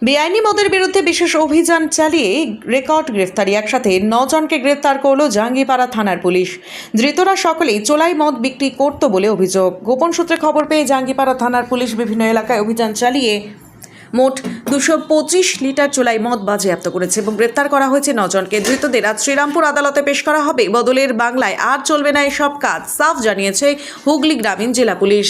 বেআইনি মদের বিরুদ্ধে বিশেষ অভিযান চালিয়ে রেকর্ড গ্রেফতারি। একসাথে 9 জনকে গ্রেফতার করল জাঙ্গিপাড়া থানার পুলিশ। ধৃতরা সকলেই চোলাই মদ বিক্রি করত বলে অভিযোগ। গোপন সূত্রে খবর পেয়ে জাঙ্গিপাড়া থানার পুলিশ বিভিন্ন এলাকায় অভিযান চালিয়ে মোট 225 লিটার চোলাই মদ বাজেয়াপ্ত করেছে এবং গ্রেফতার করা হয়েছে 9 জনকে। ধৃতদের আজ শ্রীরামপুর আদালতে পেশ করা হবে। বদলের বাংলায় আর চলবে না এসব কাজ, সাফ জানিয়েছে হুগলি গ্রামীণ জেলা পুলিশ।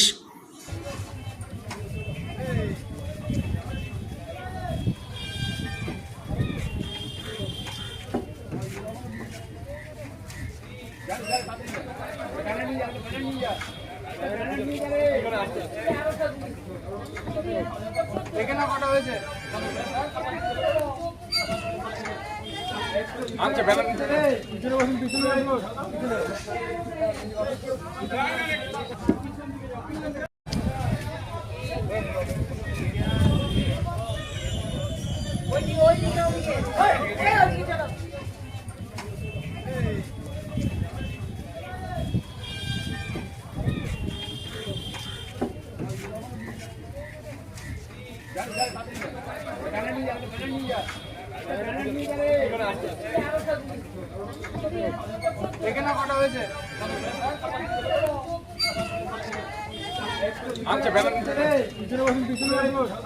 আচ্ছা পিছনে বসুন, পিছনে বসুন। এখানে কটা হয়েছে? আচ্ছা পিছনে বসুন, পিছনে বসুন।